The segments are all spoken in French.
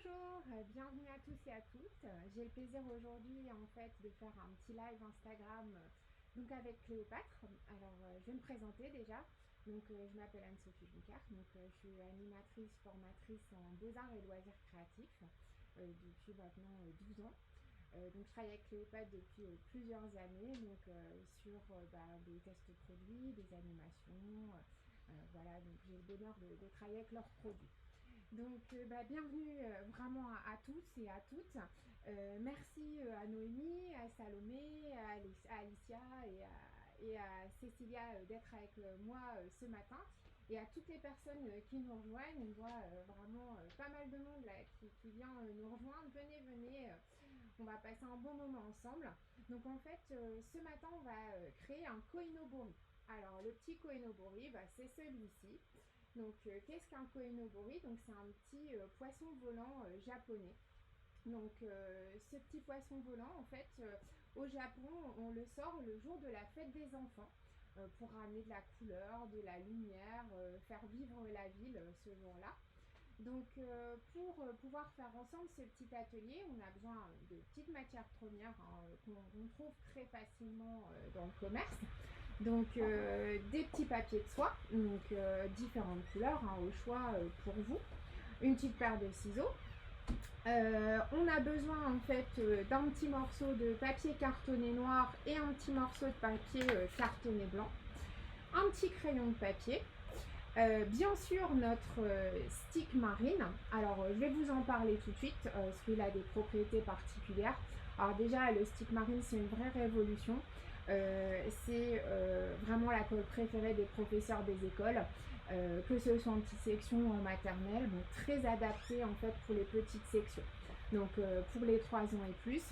Bonjour, bienvenue à tous et à toutes. J'ai le plaisir aujourd'hui en fait de faire un petit live Instagram donc avec Cléopâtre. Alors je vais me présenter déjà. Donc je m'appelle Anne-Sophie Boucard, donc je suis animatrice, formatrice en beaux-arts et loisirs créatifs depuis maintenant 12 ans. Donc je travaille avec Cléopâtre depuis plusieurs années donc sur des tests produits, des animations. Voilà, donc j'ai le bonheur de travailler avec leurs produits. Donc, bienvenue vraiment à tous et à toutes. Merci à Noémie, à Salomé, à Alicia et à Cécilia d'être avec moi ce matin. Et à toutes les personnes qui nous rejoignent, on voit vraiment pas mal de monde là, qui vient nous rejoindre. Venez, on va passer un bon moment ensemble. Donc en fait, ce matin, on va créer un koinobori. Alors le petit koinobori, c'est celui-ci. Donc, qu'est-ce qu'un koinobori? Donc, c'est un petit poisson volant japonais. Donc, ce petit poisson volant, en fait, au Japon, on le sort le jour de la fête des enfants pour ramener de la couleur, de la lumière, faire vivre la ville ce jour-là. Donc, pour pouvoir faire ensemble ce petit atelier, on a besoin de petites matières premières qu'on trouve très facilement dans le commerce. Donc, des petits papiers de soie, donc différentes couleurs au choix pour vous. Une petite paire de ciseaux. On a besoin en fait d'un petit morceau de papier cartonné noir et un petit morceau de papier cartonné blanc. Un petit crayon de papier. Bien sûr notre stick marine. Alors je vais vous en parler tout de suite parce qu'il a des propriétés particulières. Alors déjà le stick marine c'est une vraie révolution. C'est vraiment la colle préférée des professeurs des écoles, que ce soit en petite section ou en maternelle, donc très adapté en fait pour les petites sections. Donc pour les 3 ans et plus.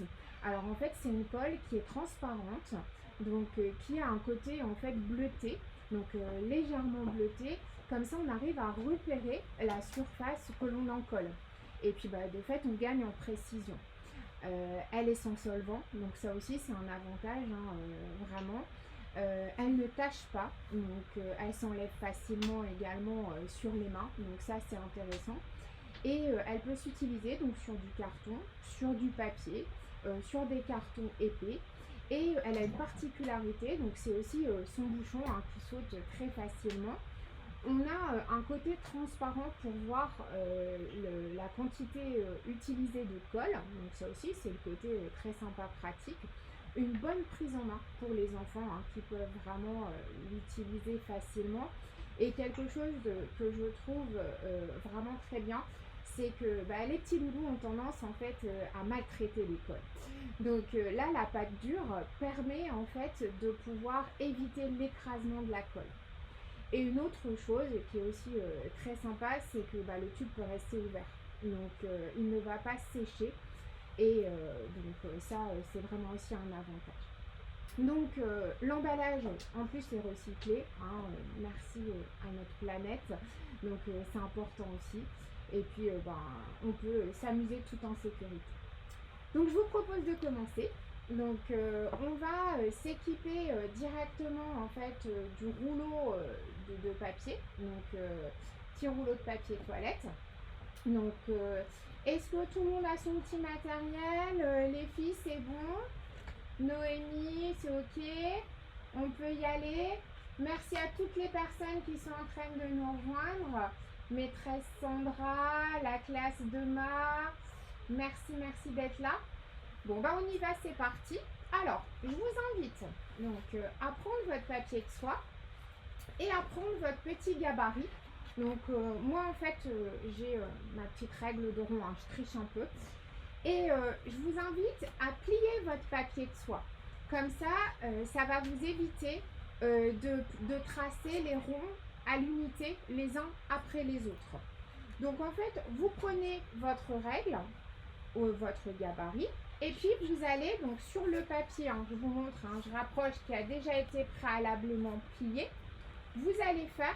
Alors en fait c'est une colle qui est transparente, donc qui a un côté en fait bleuté, donc légèrement bleuté. Comme ça on arrive à repérer la surface que l'on en colle. Et puis de fait on gagne en précision. Elle est sans solvant, donc ça aussi c'est un avantage vraiment. Elle ne tâche pas, donc elle s'enlève facilement également sur les mains, donc ça c'est intéressant. Et elle peut s'utiliser donc sur du carton, sur du papier, sur des cartons épais. Et elle a une particularité, donc c'est aussi son bouchon qui saute très facilement. On a un côté transparent pour voir la quantité utilisée de colle, donc ça aussi c'est le côté très sympa, pratique. Une bonne prise en main pour les enfants qui peuvent vraiment l'utiliser facilement. Et quelque chose que je trouve vraiment très bien, c'est que les petits loulous ont tendance en fait à maltraiter les colles. Donc là la pâte dure permet en fait de pouvoir éviter l'écrasement de la colle. Et une autre chose qui est aussi très sympa, c'est que le tube peut rester ouvert. Donc il ne va pas sécher. Et ça, c'est vraiment aussi un avantage. Donc l'emballage en plus est recyclé. Merci à notre planète. Donc c'est important aussi. Et puis on peut s'amuser tout en sécurité. Donc je vous propose de commencer. Donc on va s'équiper directement en fait du rouleau de papier, donc petit rouleau de papier toilette. Donc est-ce que tout le monde a son petit matériel? Les filles c'est bon? Noémie c'est ok? On peut y aller? Merci à toutes les personnes qui sont en train de nous rejoindre. Maîtresse Sandra, la classe de Mars. Merci d'être là. Bon, on y va, c'est parti. Alors, je vous invite donc à prendre votre papier de soie et à prendre votre petit gabarit. Donc, moi, en fait, j'ai ma petite règle de rond, je triche un peu. Et je vous invite à plier votre papier de soie. Comme ça, ça va vous éviter de tracer les ronds à l'unité les uns après les autres. Donc, en fait, vous prenez votre règle, votre gabarit. Et puis vous allez donc sur le papier, je vous montre, je rapproche, qui a déjà été préalablement plié. Vous allez faire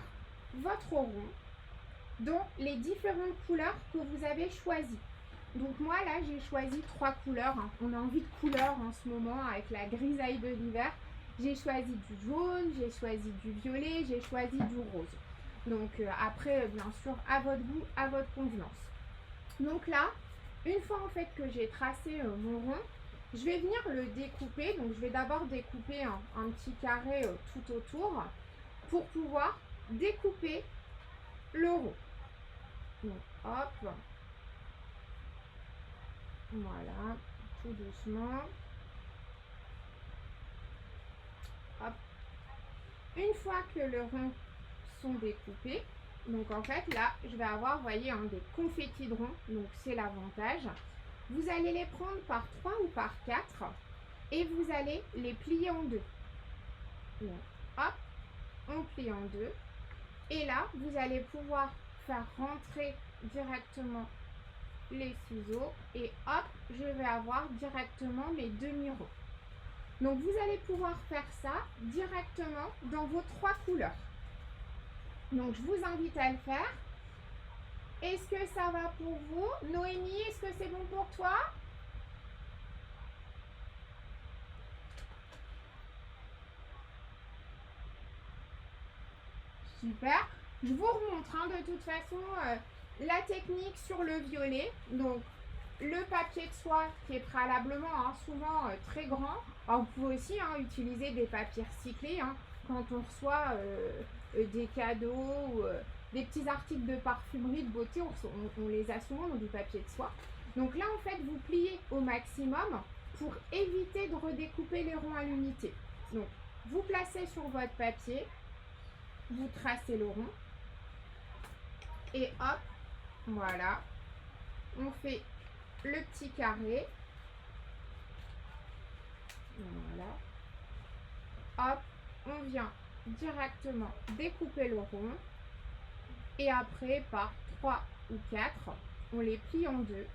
votre rond dont les différentes couleurs que vous avez choisies. Donc moi là j'ai choisi 3 couleurs. On a envie de couleurs en ce moment avec la grisaille de l'hiver. J'ai choisi du jaune, j'ai choisi du violet, j'ai choisi du rose. Donc après bien sûr à votre goût, à votre convenance. Donc là Une fois en fait que j'ai tracé mon rond, je vais venir le découper. Donc je vais d'abord découper un petit carré tout autour pour pouvoir découper le rond. Donc hop, voilà, tout doucement. Hop. Une fois que le rond sont découpés, donc en fait là je vais avoir, vous voyez, des confettis de rond, donc c'est l'avantage. Vous allez les prendre par 3 ou par 4 et vous allez les plier en deux. Donc hop, on plie en deux et là vous allez pouvoir faire rentrer directement les ciseaux et hop, je vais avoir directement mes demi-ronds. Donc vous allez pouvoir faire ça directement dans vos 3 couleurs. Donc je vous invite à le faire. Est-ce que ça va pour vous? Noémie, est-ce que c'est bon pour toi? Super. Je vous remontre de toute façon la technique sur le violet. Donc le papier de soie qui est préalablement souvent très grand. Alors, vous pouvez aussi utiliser des papiers recyclés quand on reçoit des cadeaux ou des petits articles de parfumerie, de beauté. On les a souvent dans du papier de soie. Donc là en fait vous pliez au maximum pour éviter de redécouper les ronds à l'unité. Donc vous placez sur votre papier, vous tracez le rond et hop, voilà, on fait le petit carré, voilà, hop, on vient directement découper le rond et après par 3 ou 4 on les plie en deux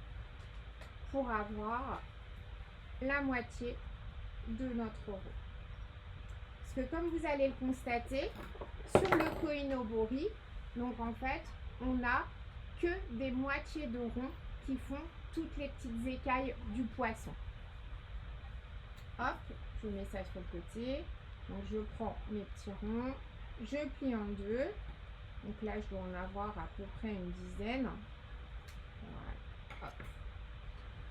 pour avoir la moitié de notre rond. Parce que comme vous allez le constater sur le koinobori, donc en fait on n'a que des moitiés de rond qui font toutes les petites écailles du poisson. Hop, je mets ça sur le côté. Donc je prends mes petits ronds, je plie en deux. Donc là je dois en avoir à peu près une dizaine. Voilà. Hop.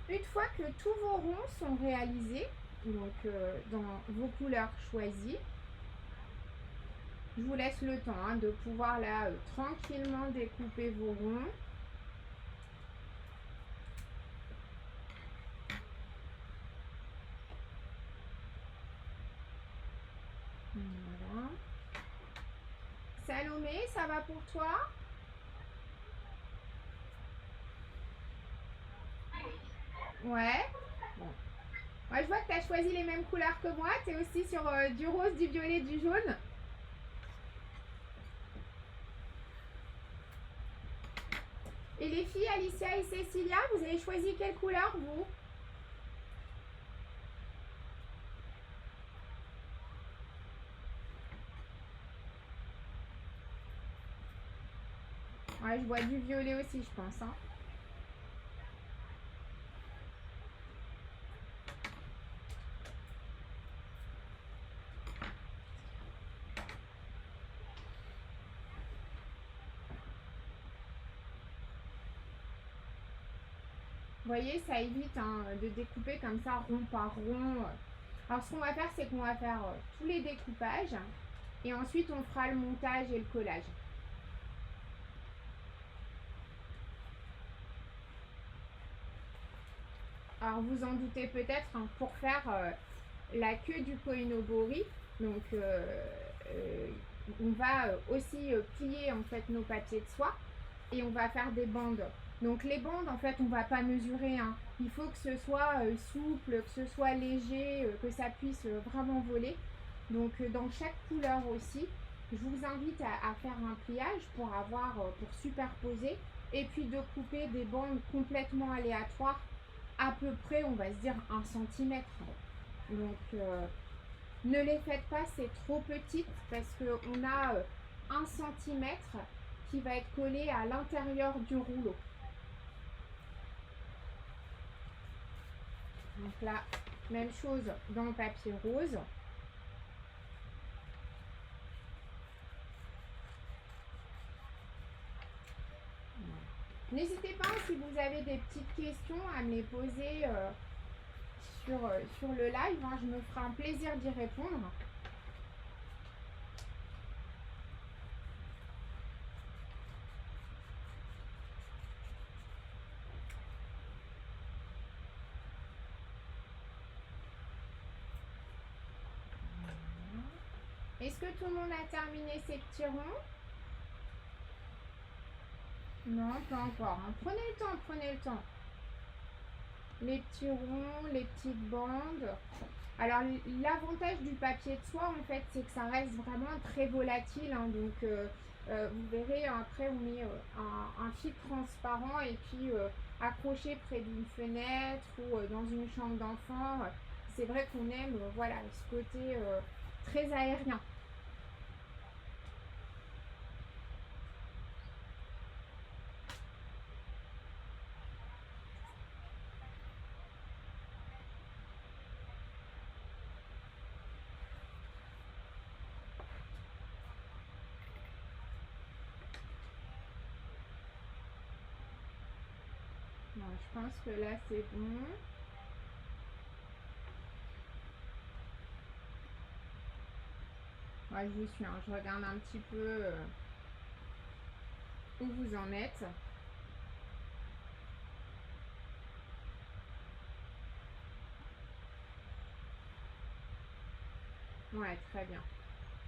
Une fois que tous vos ronds sont réalisés, donc dans vos couleurs choisies, je vous laisse le temps de pouvoir là tranquillement découper vos ronds. Voilà. Salomé, ça va pour toi? Ouais. Bon. Ouais, je vois que tu as choisi les mêmes couleurs que moi. Tu es aussi sur du rose, du violet, du jaune. Et les filles, Alicia et Cécilia, vous avez choisi quelle couleur, vous? Ouais, je vois du violet aussi, je pense. Vous voyez, ça évite de découper comme ça, rond par rond. Alors, ce qu'on va faire, c'est qu'on va faire tous les découpages. Et ensuite, on fera le montage et le collage. Alors, vous en doutez peut-être, pour faire la queue du koinobori, donc on va aussi plier en fait nos papiers de soie et on va faire des bandes. Donc les bandes, en fait, on ne va pas mesurer. Il faut que ce soit souple, que ce soit léger, que ça puisse vraiment voler. Donc dans chaque couleur aussi, je vous invite à faire un pliage pour avoir, pour superposer et puis de couper des bandes complètement aléatoires, à peu près, on va se dire 1 cm. Donc ne les faites pas, c'est trop petite parce qu'on a 1 cm qui va être collé à l'intérieur du rouleau. Donc là, même chose dans le papier rose. N'hésitez pas, si vous avez des petites questions, à me les poser sur le live. Hein, je me ferai un plaisir d'y répondre. Est-ce que tout le monde a terminé ses petits ronds? Non, pas encore. Hein. Prenez le temps, prenez le temps. Les petits ronds, les petites bandes. Alors, l'avantage du papier de soie, en fait, c'est que ça reste vraiment très volatile. Hein, donc, vous verrez, après, on met un fil transparent et puis accroché près d'une fenêtre ou dans une chambre d'enfant. C'est vrai qu'on aime, voilà, ce côté très aérien. Bon, je pense que là, c'est bon. Ouais, je vous suis, hein. Je regarde un petit peu où vous en êtes. Ouais, très bien.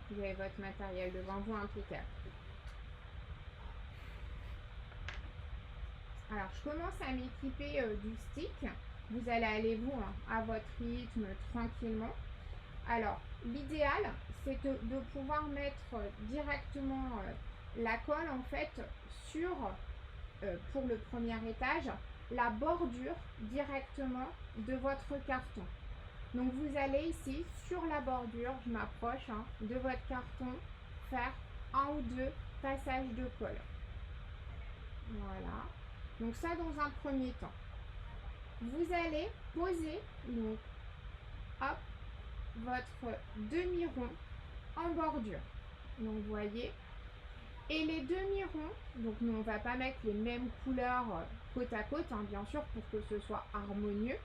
Vous avez votre matériel devant vous, impeccable. Alors, je commence à m'équiper du stick. Vous allez aller, vous, hein, à votre rythme, tranquillement. Alors, l'idéal, c'est de pouvoir mettre directement la colle, en fait, sur, pour le premier étage, la bordure directement de votre carton. Donc, vous allez ici, sur la bordure, je m'approche hein, de votre carton, faire un ou deux passages de colle. Voilà. Donc ça dans un premier temps. Vous allez poser donc, hop, votre demi-rond en bordure. Donc vous voyez. Et les demi-ronds, donc nous on ne va pas mettre les mêmes couleurs côte à côte, hein, bien sûr, pour que ce soit harmonieux.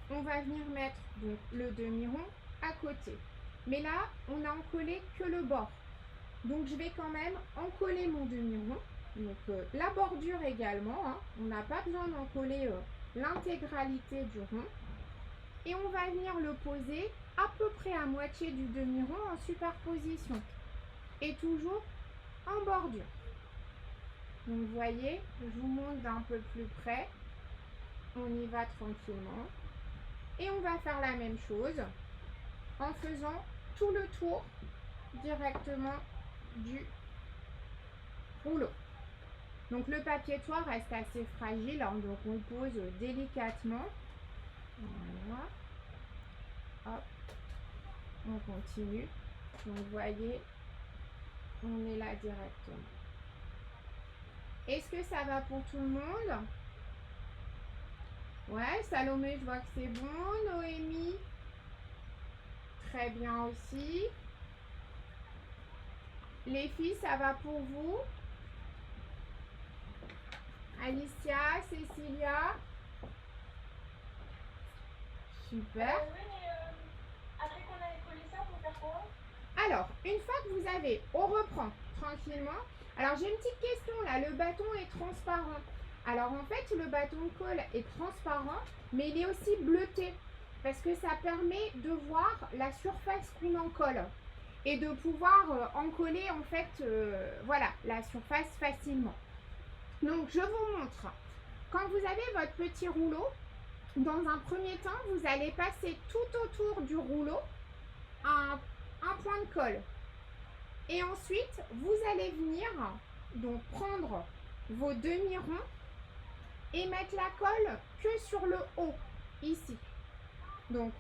On va venir mettre donc, le demi-rond à côté. Mais là, on n'a encollé que le bord. Donc je vais quand même encoller mon demi-rond. Donc la bordure également, hein. On n'a pas besoin d'encoller l'intégralité du rond. Et on va venir le poser à peu près à moitié du demi-rond en superposition. Et toujours en bordure. Donc vous voyez, je vous montre d'un peu plus près. On y va tranquillement. Et on va faire la même chose en faisant tout le tour directement du rouleau. Donc le papier de soie reste assez fragile, hein, donc on le pose délicatement. Voilà. Hop. On continue. Donc vous voyez, on est là directement. Est-ce que ça va pour tout le monde? Ouais, Salomé, je vois que c'est bon. Noémie, très bien aussi. Les filles, ça va pour vous? Alicia, Cécilia. Super. Oui, mais après qu'on a collé ça, on peut faire quoi? Alors, une fois que vous avez, on reprend tranquillement. Alors, j'ai une petite question là. Le bâton est transparent. Alors, en fait, le bâton de colle est transparent, mais il est aussi bleuté parce que ça permet de voir la surface qu'on en colle et de pouvoir en coller en fait, voilà, la surface facilement. Donc, je vous montre. Quand vous avez votre petit rouleau, dans un premier temps, vous allez passer tout autour du rouleau un point de colle. Et ensuite, vous allez venir donc prendre vos demi-ronds et mettre la colle que sur le haut, ici. Donc,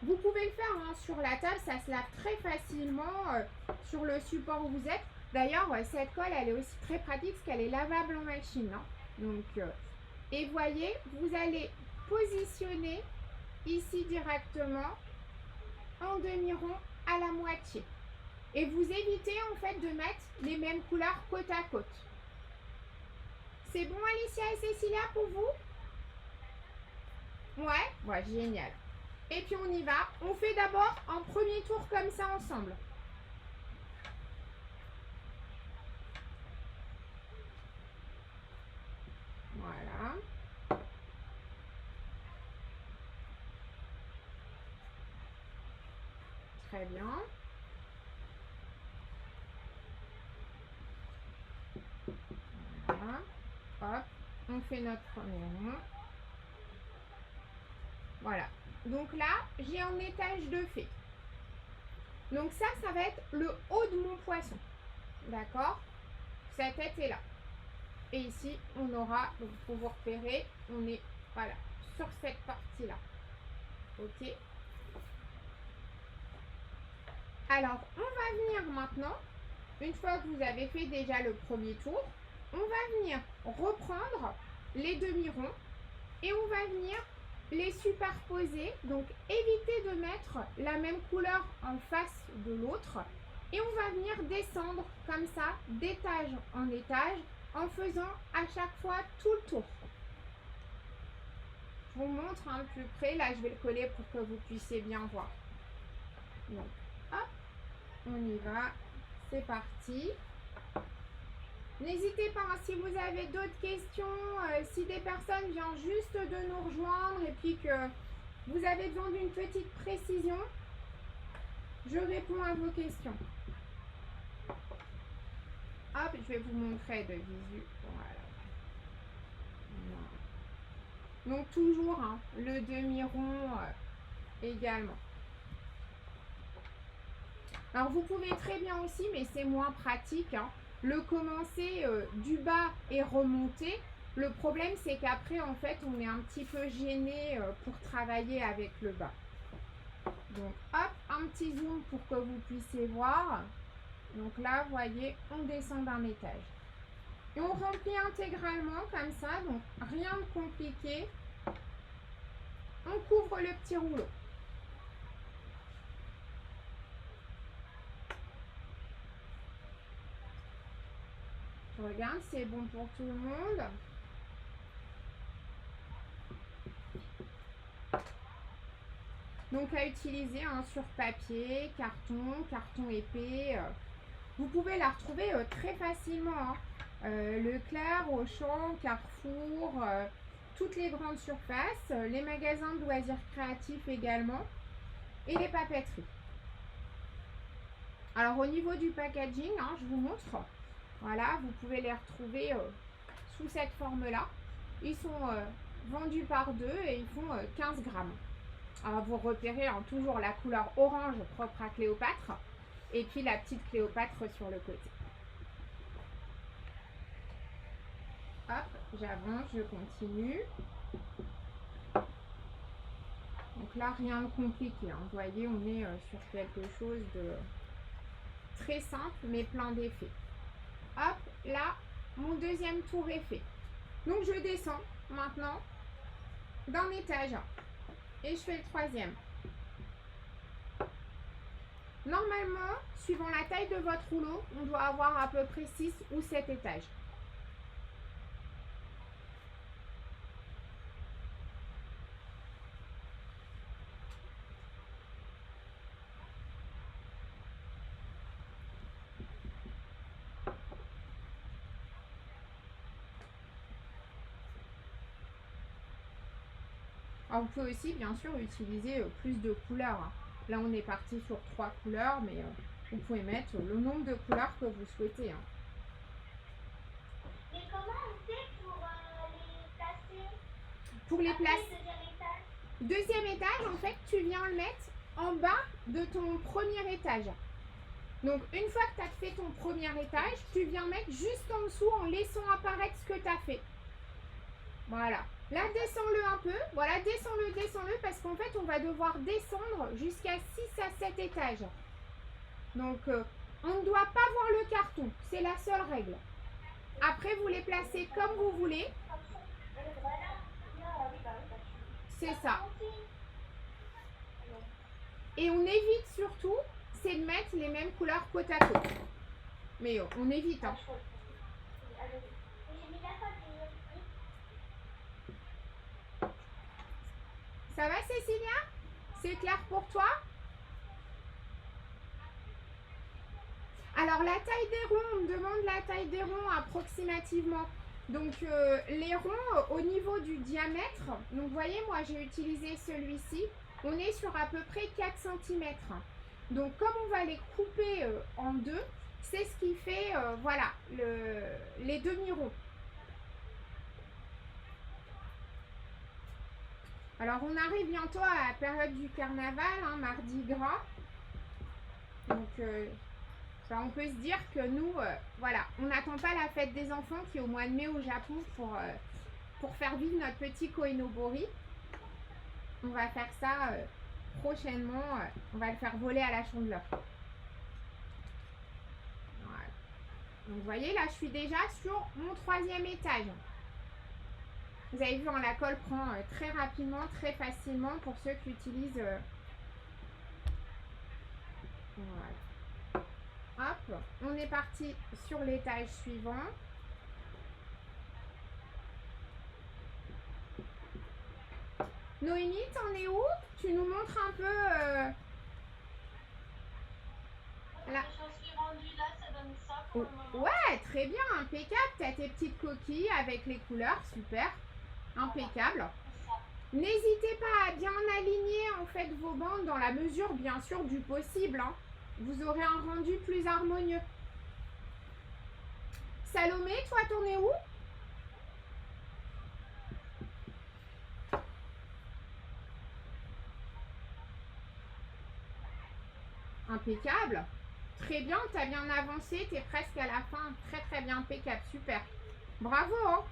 vous pouvez le faire hein, sur la table, ça se lave très facilement sur le support où vous êtes. D'ailleurs, cette colle, elle est aussi très pratique parce qu'elle est lavable en machine. Hein. Donc, et voyez, vous allez positionner ici directement en demi-rond à la moitié. Et vous évitez en fait de mettre les mêmes couleurs côte à côte. C'est bon Alicia et Cécilia pour vous? Ouais, ouais, génial. Et puis on y va. On fait d'abord un premier tour comme ça ensemble. Voilà. Très bien. Voilà. Hop, on fait notre premier rond. Voilà. Donc là, j'ai un étage de fait. Donc ça va être le haut de mon poisson. D'accord? Sa tête est là. Et ici, on aura, donc pour vous repérer, on est, voilà, sur cette partie-là. Ok? Alors, on va venir maintenant, une fois que vous avez fait déjà le premier tour, on va venir reprendre les demi-ronds et on va venir les superposer. Donc, évitez de mettre la même couleur en face de l'autre. Et on va venir descendre comme ça, d'étage en étage, en faisant à chaque fois tout le tour. Je vous montre un peu plus près. Là, je vais le coller pour que vous puissiez bien voir. Donc, hop, on y va. C'est parti. N'hésitez pas, si vous avez d'autres questions, si des personnes viennent juste de nous rejoindre et puis que vous avez besoin d'une petite précision, je réponds à vos questions. Hop, je vais vous montrer de visu. Voilà. Donc toujours hein, le demi-rond également. Alors vous pouvez très bien aussi, mais c'est moins pratique, hein, le commencer du bas et remonter. Le problème c'est qu'après en fait on est un petit peu gêné pour travailler avec le bas. Donc hop, un petit zoom pour que vous puissiez voir. Donc là vous voyez, on descend d'un étage. Et on remplit intégralement comme ça, donc rien de compliqué. On couvre le petit rouleau. Je regarde, c'est bon pour tout le monde. Donc à utiliser hein, sur papier, carton épais. Vous pouvez la retrouver très facilement. Hein. Leclerc, Auchan, Carrefour, toutes les grandes surfaces, les magasins de loisirs créatifs également et les papeteries. Alors au niveau du packaging, hein, je vous montre. Voilà, vous pouvez les retrouver sous cette forme-là. Ils sont vendus par deux et ils font 15 grammes. Alors vous repérez hein, toujours la couleur orange propre à Cléopâtre et puis la petite Cléopâtre sur le côté. Hop, j'avance, je continue. Donc là, rien de compliqué. Hein. Vous voyez, on est sur quelque chose de très simple mais plein d'effets. Hop, là, mon deuxième tour est fait. Donc je descends maintenant d'un étage et je fais le troisième. Normalement, suivant la taille de votre rouleau, on doit avoir à peu près 6 ou 7 étages. Alors vous pouvez aussi bien sûr utiliser plus de couleurs. Hein. Là on est parti sur 3 couleurs, mais vous pouvez mettre le nombre de couleurs que vous souhaitez. Hein. Mais comment on fait pour les placer? Pour les placer. Deuxième étage. Deuxième étage, en fait, tu viens le mettre en bas de ton premier étage. Donc une fois que tu as fait ton premier étage, tu viens mettre juste en dessous en laissant apparaître ce que tu as fait. Voilà. Là, descends-le un peu. Voilà, descends-le, parce qu'en fait, on va devoir descendre jusqu'à 6 à 7 étages. Donc, on ne doit pas voir le carton. C'est la seule règle. Après, vous les placez comme vous voulez. C'est ça. Et on évite surtout, c'est de mettre les mêmes couleurs côte à côte. Mais on évite. Hein. Ça va, Cécilia? C'est clair pour toi? Alors, la taille des ronds, on me demande la taille des ronds approximativement. Donc, les ronds, au niveau du diamètre, donc vous voyez, moi, j'ai utilisé celui-ci. On est sur à peu près 4 cm. Donc, comme on va les couper en deux, c'est ce qui fait, voilà, les demi-ronds. Alors, on arrive bientôt à la période du carnaval, hein, Mardi Gras. Donc, on peut se dire que nous, voilà, on n'attend pas la fête des enfants qui est au mois de mai au Japon pour faire vivre notre petit koinobori. On va faire ça prochainement. On va le faire voler à la chandeleur. Voilà. Donc, vous voyez, là, je suis déjà sur mon 3e étage. Vous avez vu, hein, la colle prend très rapidement, très facilement pour ceux qui utilisent. Voilà. Hop, on est parti sur l'étage suivant. Noémie, t'en es où? Tu nous montres un peu là. Je suis rendue là, ça donne ça pour le moment. Ouais, très bien, impeccable. T'as tes petites coquilles avec les couleurs, super. Impeccable. N'hésitez pas à bien aligner en fait vos bandes dans la mesure bien sûr du possible. Hein. Vous aurez un rendu plus harmonieux. Salomé, toi t'en es où? Impeccable. Très bien, tu as bien avancé, tu es presque à la fin. Très très bien, impeccable, super. Bravo. Hein.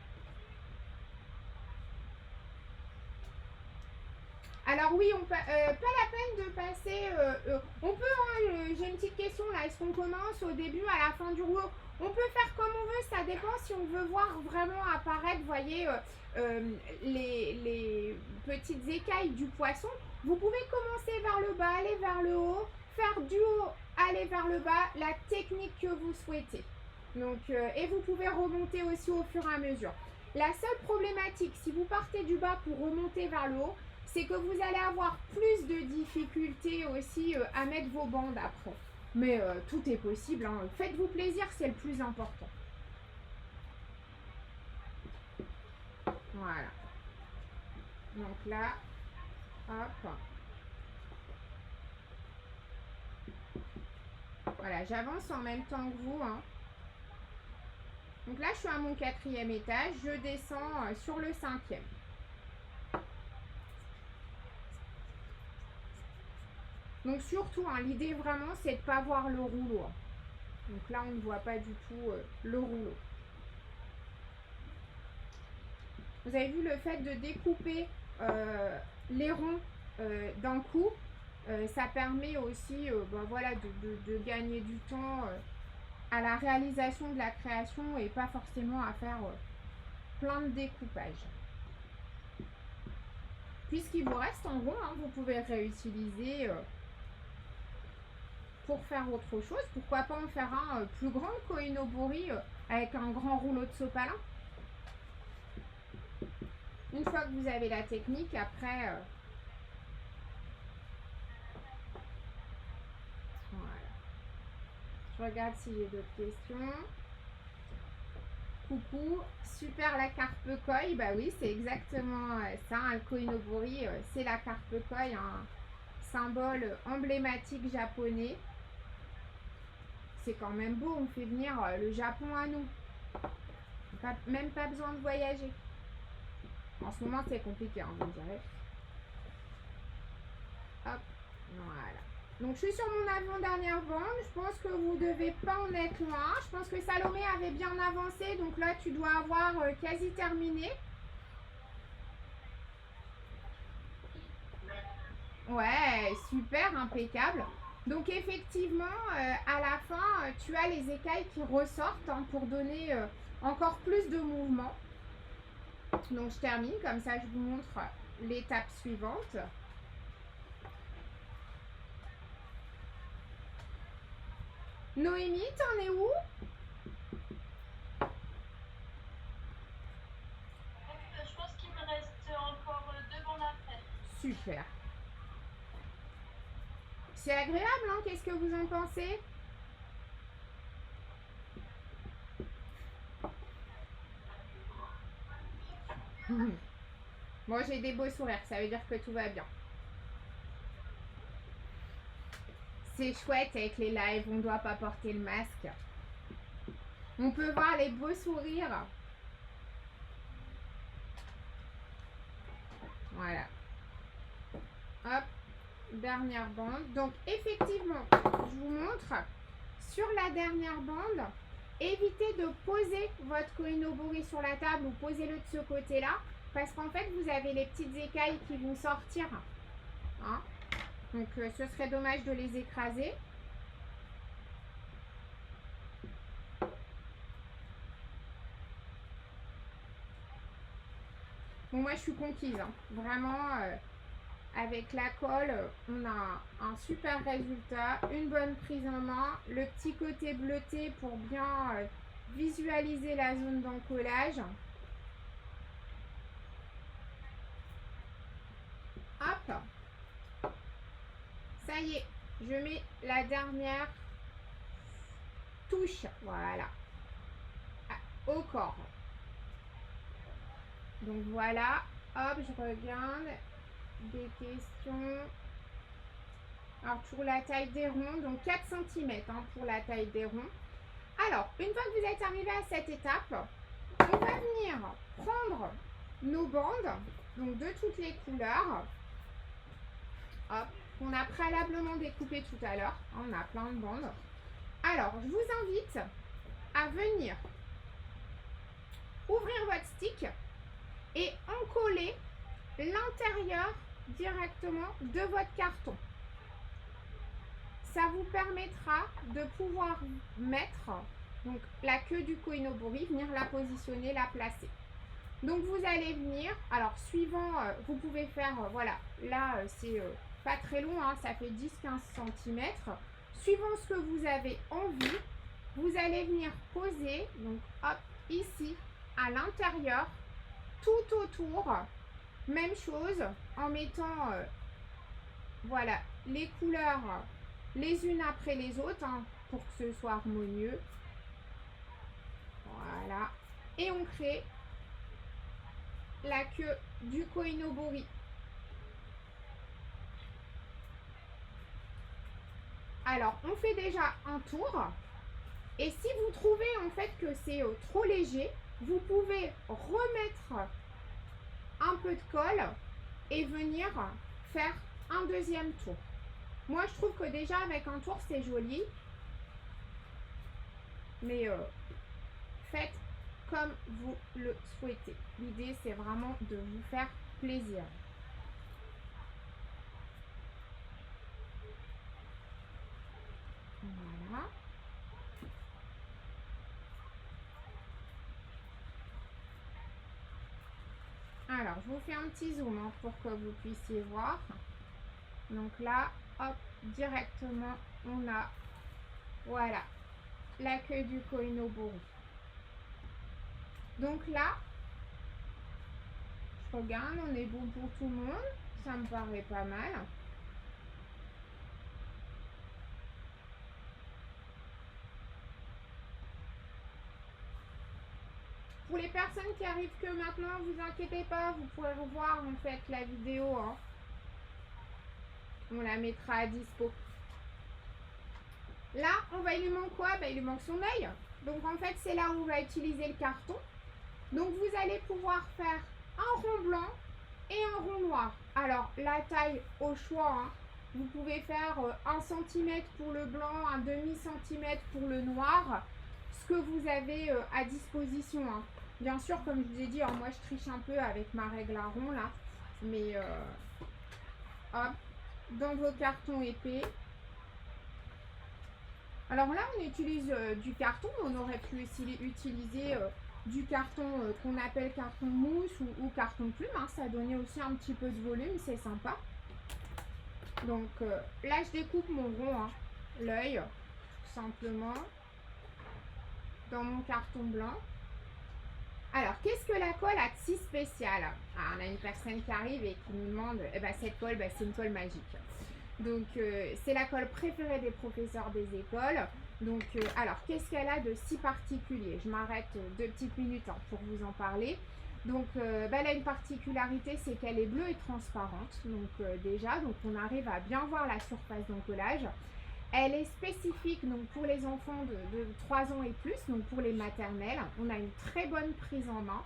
Alors oui, pas la peine de passer. On peut, hein, j'ai une petite question là. Est-ce qu'on commence au début, à la fin du rouleau? On peut faire comme on veut, ça dépend si on veut voir vraiment apparaître, vous voyez, les petites écailles du poisson. Vous pouvez commencer vers le bas, aller vers le haut, faire du haut, aller vers le bas, la technique que vous souhaitez. Donc, et vous pouvez remonter aussi au fur et à mesure. La seule problématique, si vous partez du bas pour remonter vers le haut, c'est que vous allez avoir plus de difficultés aussi à mettre vos bandes après. Mais tout est possible, hein. Faites-vous plaisir, c'est le plus important. Voilà. Donc là, hop. Voilà, j'avance en même temps que vous. Hein. Donc là, je suis à mon 4e étage, je descends sur le 5e. Donc surtout, hein, l'idée vraiment, c'est de ne pas voir le rouleau. Donc là, on ne voit pas du tout le rouleau. Vous avez vu le fait de découper les ronds d'un coup, ça permet aussi voilà, de gagner du temps à la réalisation de la création et pas forcément à faire plein de découpage. Puisqu'il vous reste en rond, hein, vous pouvez réutiliser pour faire autre chose. Pourquoi pas en faire un plus grand koinobori avec un grand rouleau de sopalin. Une fois que vous avez la technique, après, voilà. Je regarde si j'ai d'autres questions. Coucou, super la carpe koi. Bah oui, c'est exactement ça. Le koinobori, c'est la carpe koi, un symbole emblématique japonais. C'est quand même beau, on fait venir le Japon à nous. Même pas besoin de voyager. En ce moment, c'est compliqué, hein, vous direz. Hop, voilà. Donc, je suis sur mon avant-dernière bande. Je pense que vous ne devez pas en être loin. Je pense que Salomé avait bien avancé. Donc là, tu dois avoir quasi terminé. Ouais, super, impeccable. Donc, effectivement, à la fin, tu as les écailles qui ressortent hein, pour donner encore plus de mouvement. Donc, je termine. Comme ça, je vous montre l'étape suivante. Noémie, t'en es où? Je pense qu'il me reste encore 2 bandes à faire. Super. C'est agréable, hein? Qu'est-ce que vous en pensez? Moi, j'ai des beaux sourires, ça veut dire que tout va bien. C'est chouette avec les lives, on ne doit pas porter le masque. On peut voir les beaux sourires. Voilà. Hop, dernière bande. Donc, effectivement, je vous montre, sur la dernière bande, évitez de poser votre koinobori sur la table ou posez-le de ce côté-là, parce qu'en fait, vous avez les petites écailles qui vont sortir. Hein? Donc, ce serait dommage de les écraser. Bon, moi, je suis conquise. Hein. Vraiment, avec la colle, on a un super résultat. Une bonne prise en main. Le petit côté bleuté pour bien visualiser la zone d'encollage. Hop. Ça y est, je mets la dernière touche. Voilà. Au corps. Donc voilà. Hop, je regarde. Des questions. Alors, pour la taille des ronds, donc 4 cm hein, pour la taille des ronds. Alors, une fois que vous êtes arrivé à cette étape, on va venir prendre nos bandes, donc de toutes les couleurs, hop, qu'on a préalablement découpées tout à l'heure. On a plein de bandes. Alors, je vous invite à venir ouvrir votre stick et encoller l'intérieur directement de votre carton. Ça vous permettra de pouvoir mettre donc, la queue du koinobori, venir la positionner, la placer. Donc vous allez venir, alors suivant, vous pouvez faire, voilà, là c'est pas très long, hein, ça fait 10-15 cm. Suivant ce que vous avez envie, vous allez venir poser, donc hop, ici, à l'intérieur, tout autour, même chose, en mettant, voilà, les couleurs les unes après les autres, hein, pour que ce soit harmonieux. Voilà. Et on crée la queue du koinobori. Alors, on fait déjà un tour. Et si vous trouvez en fait que c'est trop léger, vous pouvez remettre un peu de colle et venir faire un deuxième tour. Moi, je trouve que déjà avec un tour, c'est joli. Mais faites comme vous le souhaitez. L'idée, c'est vraiment de vous faire plaisir. Voilà. Alors, je vous fais un petit zoom hein, pour que vous puissiez voir. Donc là, hop, directement, on a, voilà, la queue du koinobori. Donc là, je regarde, on est bon pour tout le monde. Ça me paraît pas mal. Pour les personnes qui arrivent que maintenant, vous inquiétez pas, vous pourrez revoir en fait la vidéo. Hein. On la mettra à dispo. Là, il lui manque quoi? Il lui manque son œil. Donc en fait, c'est là où on va utiliser le carton. Donc vous allez pouvoir faire un rond blanc et un rond noir. Alors la taille au choix, hein. Vous pouvez faire 1 cm pour le blanc, un demi-centimètre pour le noir, ce que vous avez à disposition. Hein. Bien sûr, comme je vous ai dit, alors moi je triche un peu avec ma règle à rond là, mais hop, dans vos cartons épais. Alors là, on utilise du carton, on aurait pu utiliser du carton qu'on appelle carton mousse ou carton plume. Hein. Ça donnait aussi un petit peu de volume, c'est sympa. Donc là, je découpe mon rond, hein, l'œil, tout simplement, dans mon carton blanc. Alors, qu'est-ce que la colle a de si spécial? Ah, on a une personne qui arrive et qui nous demande, eh ben, cette colle, c'est une colle magique. Donc, c'est la colle préférée des professeurs des écoles. Donc, alors, qu'est-ce qu'elle a de si particulier? Je m'arrête 2 petites minutes pour vous en parler. Donc, elle a une particularité, c'est qu'elle est bleue et transparente. Donc, déjà, donc on arrive à bien voir la surface d'encollage. Elle est spécifique donc, pour les enfants de 3 ans et plus, donc pour les maternelles. On a une très bonne prise en main.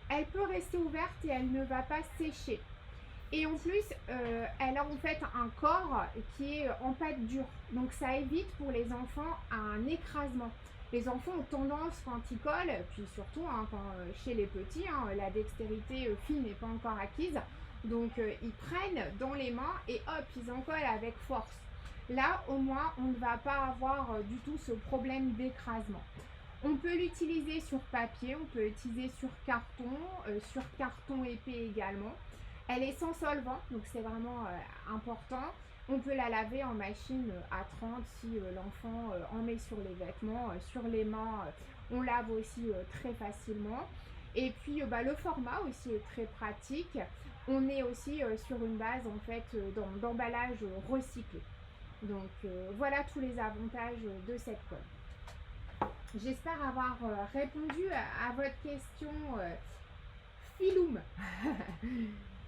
Elle peut rester ouverte et elle ne va pas sécher. Et en plus, elle a en fait un corps qui est en pâte dure. Donc ça évite pour les enfants un écrasement. Les enfants ont tendance, quand ils collent, puis surtout chez les petits, la dextérité fine n'est pas encore acquise. Donc ils prennent dans les mains et hop, ils en collent avec force. Là, au moins, on ne va pas avoir du tout ce problème d'écrasement. On peut l'utiliser sur papier, on peut l'utiliser sur carton épais également. Elle est sans solvant, donc c'est vraiment important. On peut la laver en machine à 30 si l'enfant en met sur les vêtements, sur les mains. On lave aussi très facilement. Et puis le format aussi est très pratique. On est aussi sur une base en fait d'emballage recyclé. Donc voilà tous les avantages de cette colle. J'espère avoir répondu à votre question filoum.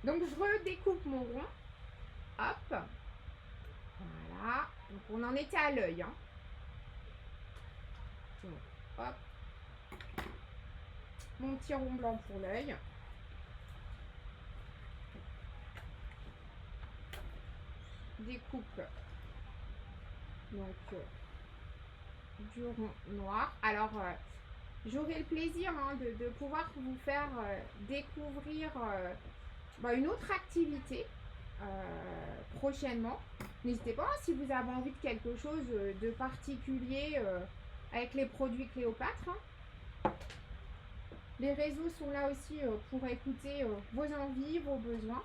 Donc je redécoupe mon rond. Hop. Voilà. Donc on en était à l'œil. Donc hop. Mon petit rond blanc pour l'œil. Découpe. Donc du rond noir. Alors j'aurai le plaisir de pouvoir vous faire découvrir une autre activité prochainement. N'hésitez pas si vous avez envie de quelque chose de particulier avec les produits Cléopâtre. Les réseaux sont là aussi pour écouter vos envies, vos besoins.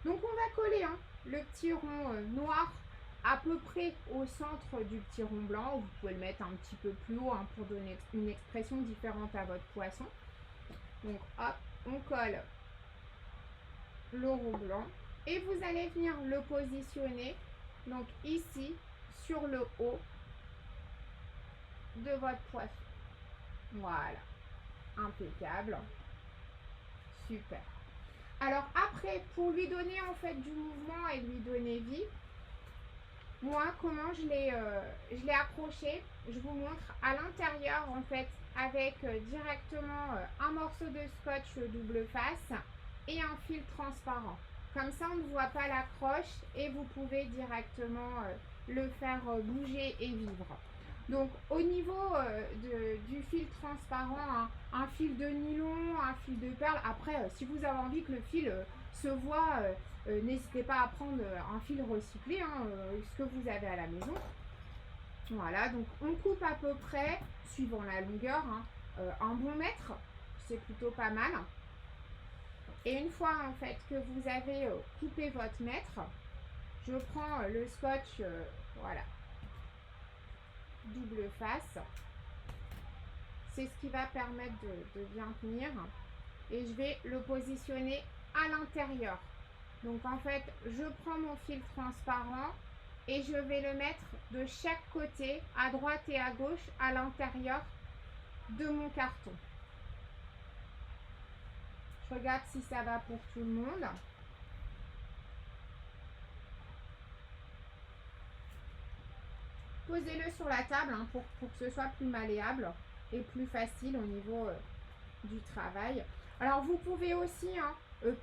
Donc on va coller le petit rond noir à peu près au centre du petit rond blanc. Vous pouvez le mettre un petit peu plus haut pour donner une expression différente à votre poisson. Donc hop, on colle le rond blanc et vous allez venir le positionner donc ici sur le haut de votre poisson. Voilà, impeccable, super. Alors après, pour lui donner en fait du mouvement et lui donner vie, moi comment je l'ai accroché, je vous montre à l'intérieur en fait avec directement un morceau de scotch double face et un fil transparent. Comme ça, on ne voit pas l'accroche et vous pouvez directement le faire bouger et vivre. Donc, au niveau du fil transparent, un fil de nylon, un fil de perle. Après, si vous avez envie que le fil se voit, n'hésitez pas à prendre un fil recyclé, ce que vous avez à la maison. Voilà, donc on coupe à peu près, suivant la longueur, un bon mètre. C'est plutôt pas mal. Et une fois en fait que vous avez coupé votre mètre, je prends le scotch, voilà, double face. C'est ce qui va permettre de bien tenir. Et je vais le positionner à l'intérieur. Donc en fait, je prends mon fil transparent et je vais le mettre de chaque côté, à droite et à gauche, à l'intérieur de mon carton. Je regarde si ça va pour tout le monde. Posez-le sur la table pour que ce soit plus malléable et plus facile au niveau du travail. Alors vous pouvez aussi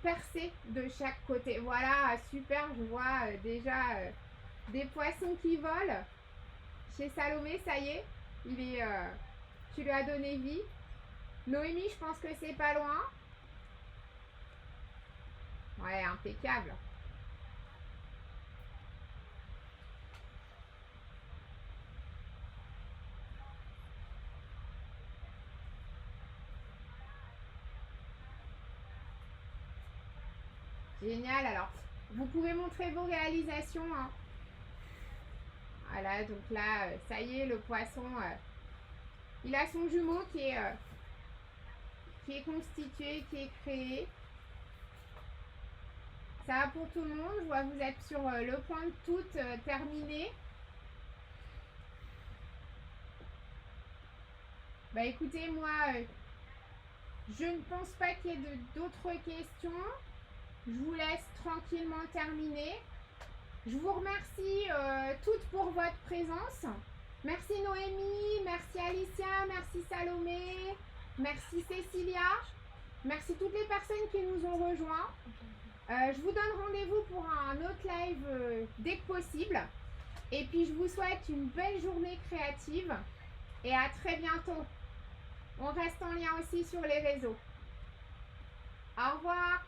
percer de chaque côté. Voilà, super, je vois déjà des poissons qui volent. Chez Salomé, ça y est, tu lui as donné vie. Noémie, je pense que c'est pas loin. Ouais, impeccable. Génial. Alors, vous pouvez montrer vos réalisations. Voilà, donc là, ça y est, le poisson, il a son jumeau qui est qui est constitué, qui est créé. Ça va pour tout le monde. Je vois que vous êtes sur le point de tout terminer. Bah écoutez, moi, je ne pense pas qu'il y ait d'autres questions. Je vous laisse tranquillement terminer. Je vous remercie toutes pour votre présence. Merci Noémie, merci Alicia, merci Salomé, merci Cécilia, merci toutes les personnes qui nous ont rejoints. Je vous donne rendez-vous pour un autre live dès que possible. Et puis je vous souhaite une belle journée créative et à très bientôt. On reste en lien aussi sur les réseaux. Au revoir.